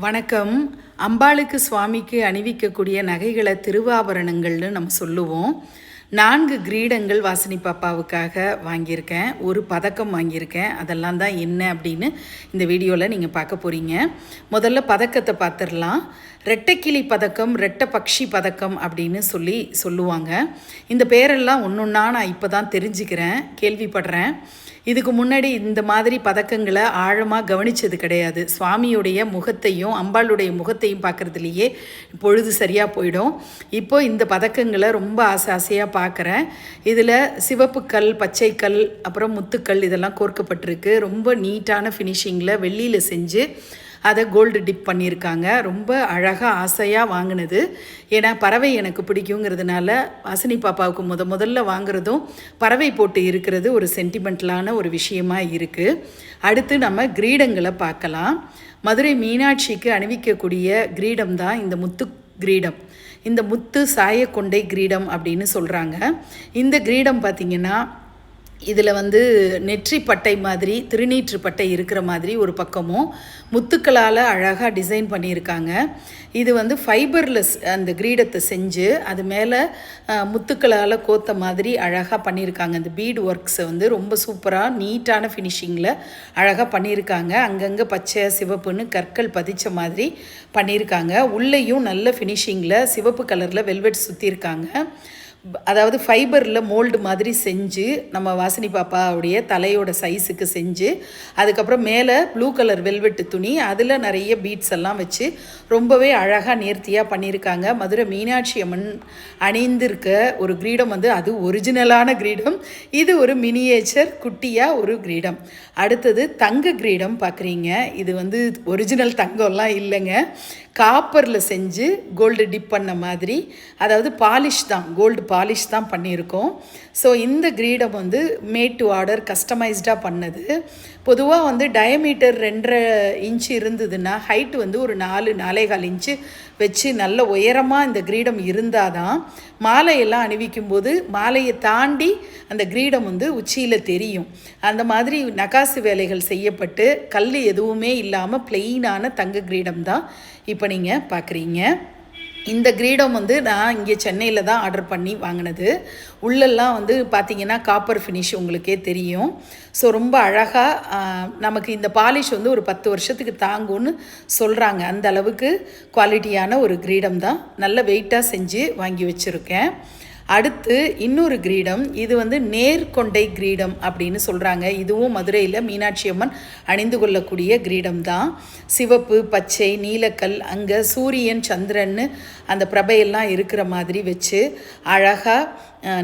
வணக்கம். அம்பாளுக்கு சுவாமிக்கு அணிவிக்கக்கூடிய நகைகளை திருவாபரணங்கள்னு நம்ம சொல்லுவோம். 4 கிரீடங்கள் வாசினி பாப்பாவுக்காக வாங்கியிருக்கேன். ஒரு பதக்கம் வாங்கியிருக்கேன். அதெல்லாம் தான் என்ன அப்படின்னு இந்த வீடியோவில் நீங்கள் பார்க்க போகிறீங்க. முதல்ல பதக்கத்தை பார்த்துடலாம். ரெட்டைக்கிளி பதக்கம், ரெட்டை பக்ஷி பதக்கம் அப்படின்னு சொல்லுவாங்க. இந்த பேரெல்லாம் ஒன்றொன்னா நான் இப்போ தான் தெரிஞ்சுக்கிறேன், கேள்விப்படுறேன். இதுக்கு முன்னாடி இந்த மாதிரி பதக்கங்களை ஆழமாக கவனித்தது கிடையாது. சுவாமியுடைய முகத்தையும் அம்பாளுடைய முகத்தையும் பார்க்குறதுலையே பொழுது சரியாக போயிடும். இப்போ இந்த பதக்கங்களை ரொம்ப ஆசையாக பார்க்குறேன். இதில் சிவப்பு கல், பச்சை கல், அப்புறம் முத்துக்கல் இதெல்லாம் கோர்க்கப்பட்டிருக்கு. ரொம்ப நீட்டான ஃபினிஷிங்கில் வெள்ளியில் செஞ்சு அதை கோல்டு டிப் பண்ணியிருக்காங்க. ரொம்ப அழகாக ஆசையாக வாங்கினது. ஏன்னா பறவை எனக்கு பிடிக்குங்கிறதுனால வாசினி பாப்பாவுக்கு முதல்ல வாங்குறதும் பறவை போட்டு இருக்கிறது ஒரு சென்டிமெண்டலான ஒரு விஷயமா இருக்குது. அடுத்து நம்ம கிரீடங்களை பார்க்கலாம். மதுரை மீனாட்சிக்கு அணிவிக்கக்கூடிய கிரீடம் தான் இந்த முத்து கிரீடம். இந்த முத்து சாயக்கொண்டை கிரீடம் அப்படின்னு சொல்கிறாங்க. இந்த கிரீடம் பார்த்திங்கன்னா இதில் நெற்றி பட்டை மாதிரி, திருநீற்று பட்டை இருக்கிற மாதிரி ஒரு பக்கமும் முத்துக்களால் அழகாக டிசைன் பண்ணியிருக்காங்க. இது ஃபைபர்லெஸ் அந்த கிரீடத்தை செஞ்சு அது மேலே முத்துக்களால் கோத்த மாதிரி அழகாக பண்ணியிருக்காங்க. அந்த பீட் ஒர்க்ஸை ரொம்ப சூப்பராக நீட்டான ஃபினிஷிங்கில் அழகாக பண்ணியிருக்காங்க. அங்கங்கே பச்சை சிவப்புன்னு கற்கள் பதிச்ச மாதிரி பண்ணியிருக்காங்க. உள்ளேயும் நல்ல ஃபினிஷிங்கில் சிவப்பு கலரில் வெல்வெட் சுற்றியிருக்காங்க. அதாவது ஃபைபரில் மோல்டு மாதிரி செஞ்சு நம்ம வாசினி பாப்பாவுடைய தலையோட சைஸுக்கு செஞ்சு அதுக்கப்புறம் மேலே ப்ளூ கலர் வெல்வெட்டு துணி அதில் நிறைய பீட்ஸ் எல்லாம் வச்சு ரொம்பவே அழகாக நேர்த்தியாக பண்ணியிருக்காங்க. மதுரை மீனாட்சி அம்மன் அணிந்திருக்க ஒரு கிரீடம் அது ஒரிஜினலான கிரீடம். இது ஒரு மினியேச்சர் குட்டியாக ஒரு கிரீடம். அடுத்தது தங்க கிரீடம் பார்க்குறீங்க. இது ஒரிஜினல் தங்கம்லாம் இல்லைங்க, காப்பரில் செஞ்சு கோல்டு டிப் பண்ண மாதிரி, அதாவது பாலிஷ் தான், கோல்டு பாலிஷ் தான் பண்ணியிருக்கோம். ஸோ இந்த கிரீடம் மேட் டு ஆர்டர், கஸ்டமைஸ்டாக பண்ணது. பொதுவாக டயமீட்டர் 2.5 இன்ச்சு இருந்ததுன்னா ஹைட்டு ஒரு 4-4.25 இன்ச்சு வச்சு நல்ல உயரமாக இந்த கிரீடம் இருந்தால் தான் மாலையெல்லாம் அணிவிக்கும்போது மாலையை தாண்டி அந்த கிரீடம் உச்சியில் தெரியும். அந்த மாதிரி நகாசு வேலைகள் செய்யப்பட்டு கல் எதுவுமே இல்லாமல் பிளெயினான தங்க கிரீடம் தான் இப்போ நீங்கள் பார்க்குறீங்க. இந்த கிரீடம் நான் இங்கே சென்னையில் தான் ஆர்டர் பண்ணி வாங்கினது. உள்ளெல்லாம் பார்த்திங்கன்னா காப்பர் ஃபினிஷ் உங்களுக்கே தெரியும். ஸோ ரொம்ப அழகாக நமக்கு இந்த பாலிஷ் ஒரு 10 வருஷத்துக்கு தாங்கும்னு சொல்கிறாங்க. அந்த அளவுக்கு குவாலிட்டியான ஒரு கிரீடம் தான். நல்ல வெயிட்டாக செஞ்சு வாங்கி வச்சுருக்கேன். அடுத்து இன்னொரு கிரீடம். இது நேர்கொண்டை கிரீடம் அப்படின்னு சொல்கிறாங்க. இதுவும் மதுரையில் மீனாட்சி அம்மன் அணிந்து கொள்ளக்கூடிய கிரீடம் தான். சிவப்பு, பச்சை, நீலக்கல், அங்கே சூரியன் சந்திரன்னு அந்த பிரபையெல்லாம் இருக்கிற மாதிரி வச்சு அழகாக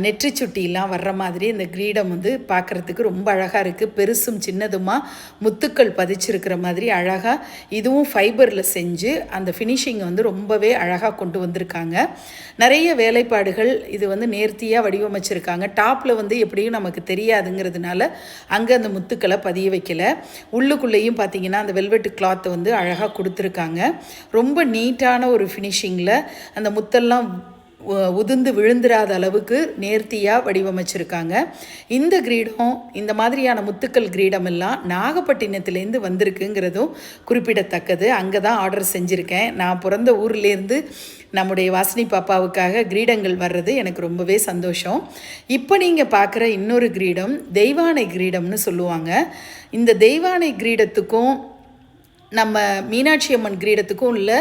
நெற்றி சுட்டிலாம் வர்ற மாதிரி இந்த கிரீடம் பார்க்குறதுக்கு ரொம்ப அழகாக இருக்குது. பெருசும் சின்னதுமாக முத்துக்கள் பதிச்சிருக்கிற மாதிரி அழகாக இதுவும் ஃபைபரில் செஞ்சு அந்த ஃபினிஷிங் ரொம்பவே அழகாக கொண்டு வந்திருக்காங்க. நிறைய வேலைப்பாடுகள் இது நேர்த்தியாக வடிவமைச்சிருக்காங்க. டாப்பில் எப்படியும் நமக்கு தெரியாதுங்கிறதுனால அங்கே அந்த முத்துக்களை பதிய வைக்கல. உள்ளுக்குள்ளேயும் பார்த்திங்கன்னா அந்த வெல்வெட்டு கிளாத்தை அழகாக கொடுத்துருக்காங்க. ரொம்ப நீட்டான ஒரு ஃபினிஷிங்கில் அந்த முத்தெல்லாம் உதிர்ந்து விழுந்துராத அளவுக்கு நேர்த்தியாக வடிவமைச்சிருக்காங்க. இந்த கிரீடம், இந்த மாதிரியான முத்துக்கள் கிரீடம் எல்லாம் நாகப்பட்டினத்துலேருந்து வந்திருக்குங்கிறதும் குறிப்பிடத்தக்கது. அங்கே தான் ஆர்டர் செஞ்சுருக்கேன். நான் பிறந்த ஊர்லேருந்து நம்முடைய வாசினி பாப்பாவுக்காக கிரீடங்கள் வர்றது எனக்கு ரொம்பவே சந்தோஷம். இப்போ நீங்கள் பார்க்குற இன்னொரு கிரீடம் தெய்வானை கிரீடம்னு சொல்லுவாங்க. இந்த தெய்வானை கிரீடத்துக்கும் நம்ம மீனாட்சி அம்மன் கிரீடத்துக்கும் உள்ள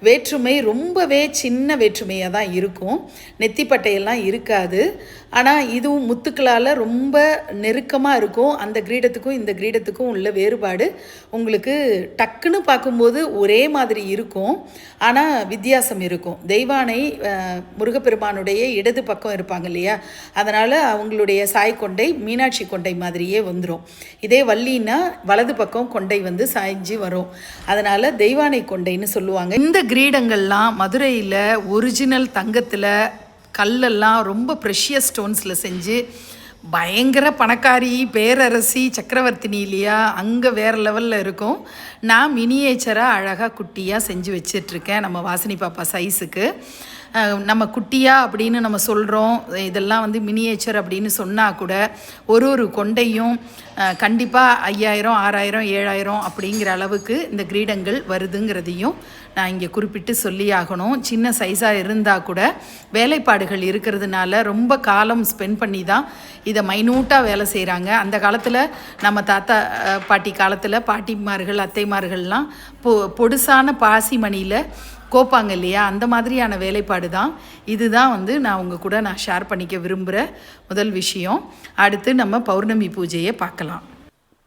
வேற்றுமை ரொம்பவே சின்ன வேற்றுமையாக தான் இருக்கும். நெத்திப்பட்டையெல்லாம் இருக்காது. ஆனால் இதுவும் முத்துக்களால் ரொம்ப நெருக்கமாக இருக்கும். அந்த கிரீடத்துக்கும் இந்த கிரீடத்துக்கும் உள்ள வேறுபாடு உங்களுக்கு டக்குன்னு பார்க்கும்போது ஒரே மாதிரி இருக்கும், ஆனால் வித்தியாசம் இருக்கும். தெய்வானை முருகப்பெருமானுடைய இடது பக்கம் இருப்பாங்க இல்லையா, அதனால் அவங்களுடைய சாய்கொண்டை மீனாட்சி கொண்டை மாதிரியே வந்துடும். இதே வள்ளின்னா வலது பக்கம் கொண்டை சாய்ஞ்சி வரும். அதனால் தெய்வானை கொண்டைன்னு சொல்லுவாங்க. இந்த கிரீடங்கள்லாம் மதுரையில் ஒரிஜினல் தங்கத்தில் கல்லெல்லாம் ரொம்ப ப்ரெஷியஸ் ஸ்டோன்ஸில் செஞ்சு பயங்கர பணக்காரி, பேரரசி, சக்கரவர்த்தினி இல்லையா, அங்கே வேறு லெவலில் இருக்கும். நான் மினியேச்சராக அழகாக குட்டியாக செஞ்சு வச்சிட்ருக்கேன் நம்ம வாசினி பாப்பா சைஸுக்கு. நம்ம குட்டியா அப்படின்னு நம்ம சொல்கிறோம், இதெல்லாம் வந்து மினியேச்சர் அப்படின்னு சொன்னால் கூட ஒரு கொண்டையும் கண்டிப்பாக 5000, 6000, 7000 அப்படிங்கிற அளவுக்கு இந்த கிரீடங்கள் வருதுங்கிறதையும் நான் இங்கே குறிப்பிட்டு சொல்லி ஆகணும். சின்ன சைஸாக இருந்தால் கூட வேலைப்பாடுகள் இருக்கிறதுனால ரொம்ப காலம் ஸ்பெண்ட் பண்ணி தான் இதை மைனூட்டாக வேலை செய்கிறாங்க. அந்த காலத்தில் நம்ம தாத்தா பாட்டி காலத்தில் பாட்டிமார்கள் அத்தைமார்கள்லாம் பொடுசான பாசி மணியில் கோப்பாங்க இல்லையா, அந்த மாதிரியான வேலைப்பாடு தான். இதுதான் வந்து நான் உங்கள் கூட நான் ஷேர் பண்ணிக்க விரும்புகிற முதல் விஷயம். அடுத்து நம்ம பௌர்ணமி பூஜையை பார்க்கலாம்.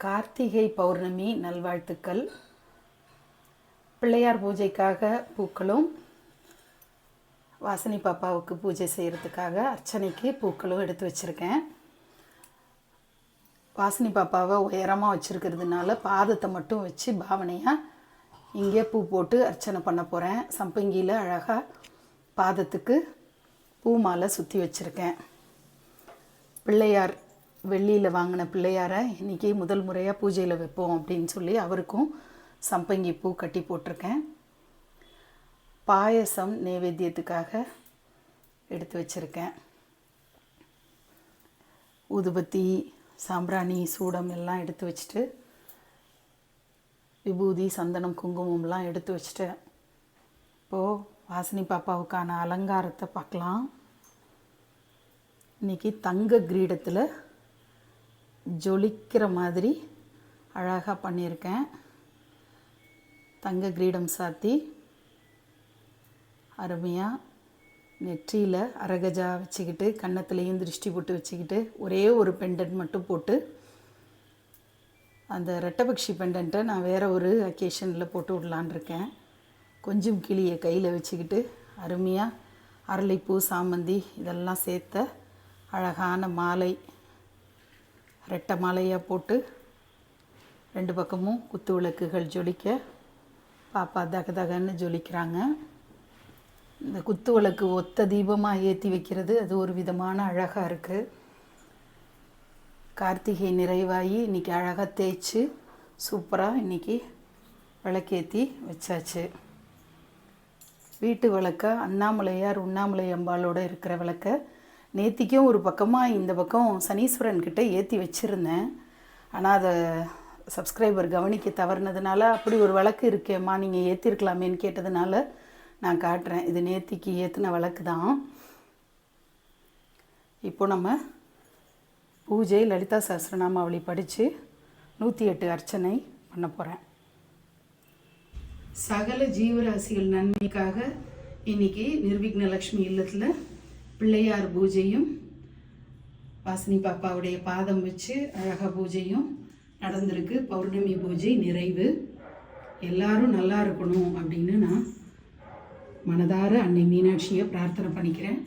கார்த்திகை பௌர்ணமி நல்வாழ்த்துக்கள். பிள்ளையார் பூஜைக்காக பூக்களும், வாசனி பாப்பாவுக்கு பூஜை செய்கிறதுக்காக அர்ச்சனைக்கு பூக்களும் எடுத்து வச்சுருக்கேன். வாசனி பாப்பாவை உயரமாக வச்சுருக்கிறதுனால பாதத்தை மட்டும் வச்சு பாவனையாக இங்கே பூ போட்டு அர்ச்சனை பண்ண போகிறேன். சம்பங்கியில் அழகாக பாதத்துக்கு பூ மாலை சுற்றி வச்சுருக்கேன். பிள்ளையார் வெள்ளியில் வாங்கின பிள்ளையாரை இன்றைக்கி முதல் முறையாக பூஜையில் வைப்போம் அப்படின்னு சொல்லி அவருக்கும் சம்பங்கி பூ கட்டி போட்டிருக்கேன். பாயசம் நைவேத்தியத்துக்காக எடுத்து வச்சுருக்கேன். ஊதுபத்தி, சாம்பிராணி, சூடம் எல்லாம் எடுத்து வச்சுட்டு, விபூதி, சந்தனம், குங்குமம்லாம் எடுத்து வச்சுட்டேன். இப்போது வாசனி பாப்பாவுக்கான அலங்காரத்தை பார்க்கலாம். இன்றைக்கி தங்க கிரீடத்தில் ஜொலிக்கிற மாதிரி அழகாக பண்ணியிருக்கேன். தங்க கிரீடம் சாத்தி அருமையாக நெற்றியில் அரகஜா வச்சுக்கிட்டு, கன்னத்துலேயும் திருஷ்டி போட்டு வச்சுக்கிட்டு, ஒரே ஒரு பெண்டன்ட் மட்டும் போட்டு, அந்த ரெட்டபக்ஷி பெண்டன்ட்டை நான் வேறு ஒரு அக்கேஷனில் போட்டு விடலான் இருக்கேன். கொஞ்சம் கிளியை கையில் வச்சுக்கிட்டு அருமையாக அரளிப்பூ, சாமந்தி இதெல்லாம் சேர்த்த அழகான மாலை, ரெட்டை மாலையாக போட்டு 2 பக்கமும் குத்து விளக்குகள் ஜொலிக்க பாப்பா தகன்னு ஜொலிக்கிறாங்க. இந்த குத்து விளக்கு ஒத்த தீபமாக ஏற்றி வைக்கிறது அது ஒரு விதமான அழகாக இருக்குது. கார்த்திகை நிறைவாகி இன்றைக்கி அழகாக தேய்ச்சி சூப்பராக இன்றைக்கி விளக்கேற்றி வச்சாச்சு. வீட்டு விளக்க அண்ணாமலையார் உண்ணாமலை அம்பாளோடு இருக்கிற விளக்க நேத்திக்கும் ஒரு பக்கமாக இந்த பக்கம் சனீஸ்வரன்கிட்ட ஏற்றி வச்சுருந்தேன். ஆனால் அதை சப்ஸ்கிரைபர் கவனிக்க தவறுனதுனால, அப்படி ஒரு விளக்கு இருக்கேம்மா நீங்கள் ஏற்றிருக்கலாமேன்னு கேட்டதுனால நான் காட்டுறேன். இது நேத்திக்கு ஏற்றின விளக்கு தான். இப்போ நம்ம பூஜை லலிதா சஹஸ்ரநாமாவளி படித்து 108 அர்ச்சனை பண்ண போகிறேன். சகல ஜீவராசிகள் நன்மைக்காக இன்றைக்கி நிர்விக்னலக்ஷ்மி இல்லத்தில் பிள்ளையார் பூஜையும் வாசனி பாப்பாவுடைய பாதம் வச்சு அழகாக பூஜையும் நடந்திருக்கு. பௌர்ணமி பூஜை நிறைவு. எல்லாரும் நல்லா இருக்கணும் அப்படின்னு நான் மனதார அன்னை மீனாட்சியை பிரார்த்தனை பண்ணிக்கிறேன்.